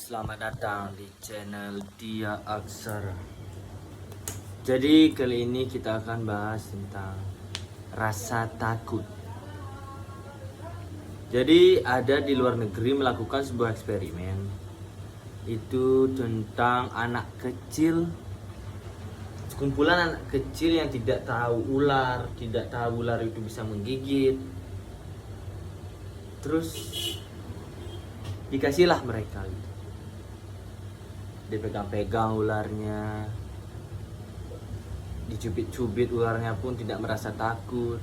selamat datang di channel Dia Aksara. Jadi kali ini kita akan bahas tentang rasa takut. Jadi ada di luar negeri melakukan sebuah eksperimen. Itu tentang anak kecil, sekumpulan anak kecil yang tidak tahu ular itu bisa menggigit. Terus dikasihlah mereka gitu. Dipegang-pegang ularnya, dicubit-cubit ularnya pun tidak merasa takut.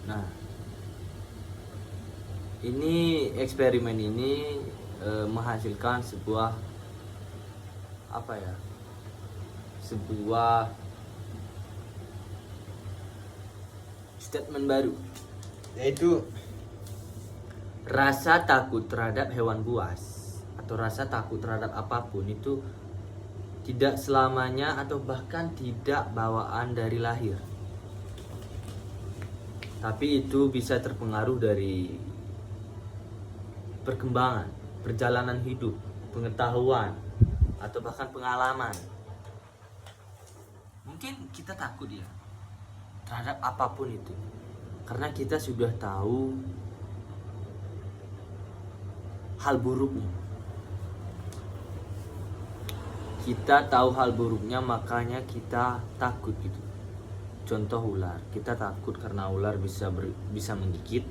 Nah, ini eksperimen ini menghasilkan sebuah sebuah statement baru, yaitu rasa takut terhadap hewan buas atau rasa takut terhadap apapun itu tidak selamanya atau bahkan tidak bawaan dari lahir. Tapi itu bisa terpengaruh dari perkembangan, perjalanan hidup, pengetahuan, atau bahkan pengalaman. Mungkin kita takut ya terhadap apapun itu karena kita sudah tahu hal buruknya. Kita tahu hal buruknya, makanya kita takut gitu. Contoh ular, kita takut karena ular bisa menggigit,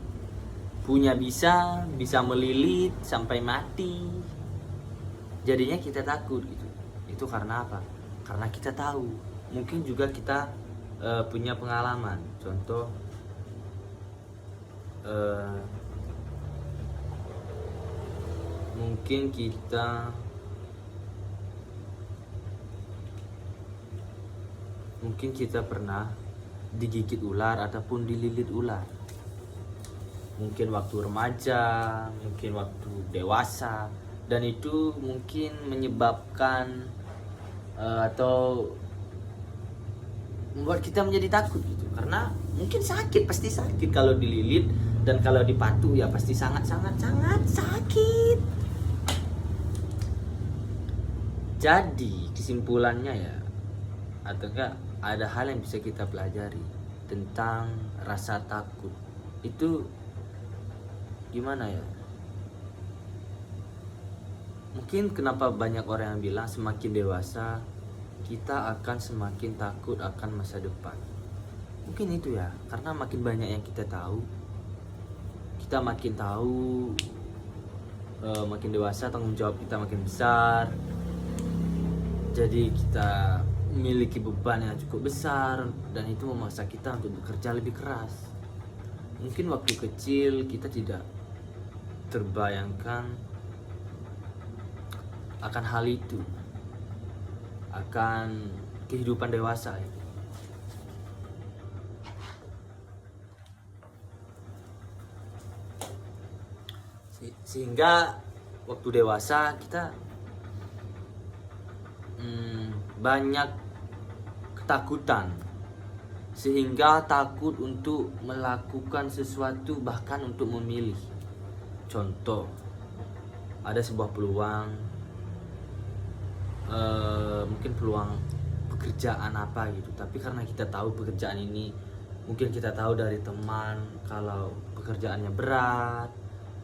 bisa melilit sampai mati. Jadinya kita takut gitu. Itu karena apa? Karena kita tahu. Mungkin juga kita punya pengalaman. Contoh mungkin kita pernah digigit ular ataupun dililit ular. Mungkin waktu remaja, mungkin waktu dewasa, dan itu mungkin menyebabkan atau membuat kita menjadi takut gitu. Karena mungkin pasti sakit kalau dililit, dan kalau dipatu ya pasti sangat sakit. Jadi kesimpulannya ya, atau enggak, ada hal yang bisa kita pelajari tentang rasa takut. Itu gimana ya? Mungkin kenapa banyak orang yang bilang semakin dewasa kita akan semakin takut akan masa depan. Mungkin itu ya, karena makin banyak yang kita tahu, kita makin tahu, makin dewasa tanggung jawab kita makin besar. Jadi kita memiliki beban yang cukup besar, dan itu memaksa kita untuk bekerja lebih keras. Mungkin waktu kecil kita tidak terbayangkan akan hal itu, akan kehidupan dewasa ya. Sehingga waktu dewasa kita banyak ketakutan, sehingga takut untuk melakukan sesuatu, bahkan untuk memilih. Contoh, ada sebuah peluang, mungkin peluang pekerjaan apa gitu, tapi karena kita tahu pekerjaan ini, mungkin kita tahu dari teman kalau pekerjaannya berat,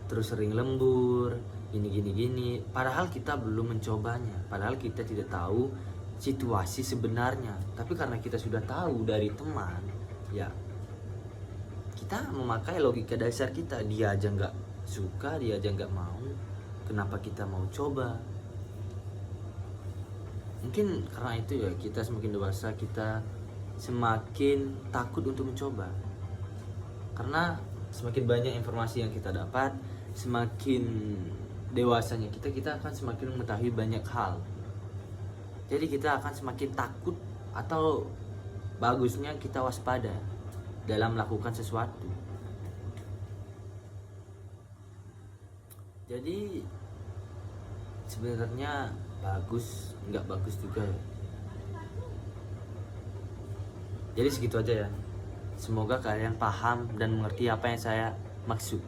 terus sering lembur, gini, padahal kita belum mencobanya, padahal kita tidak tahu situasi sebenarnya. Tapi karena kita sudah tahu dari teman, ya kita memakai logika dasar kita. Dia aja nggak suka, dia aja nggak mau, kenapa kita mau coba? Mungkin karena itu ya, kita semakin dewasa kita semakin takut untuk mencoba. Karena semakin banyak informasi yang kita dapat, semakin dewasanya kita akan semakin mengetahui banyak hal. Jadi kita akan semakin takut, atau bagusnya kita waspada dalam melakukan sesuatu. Jadi sebenarnya bagus, nggak bagus juga ya. Jadi segitu aja ya. Semoga kalian paham dan mengerti apa yang saya maksud.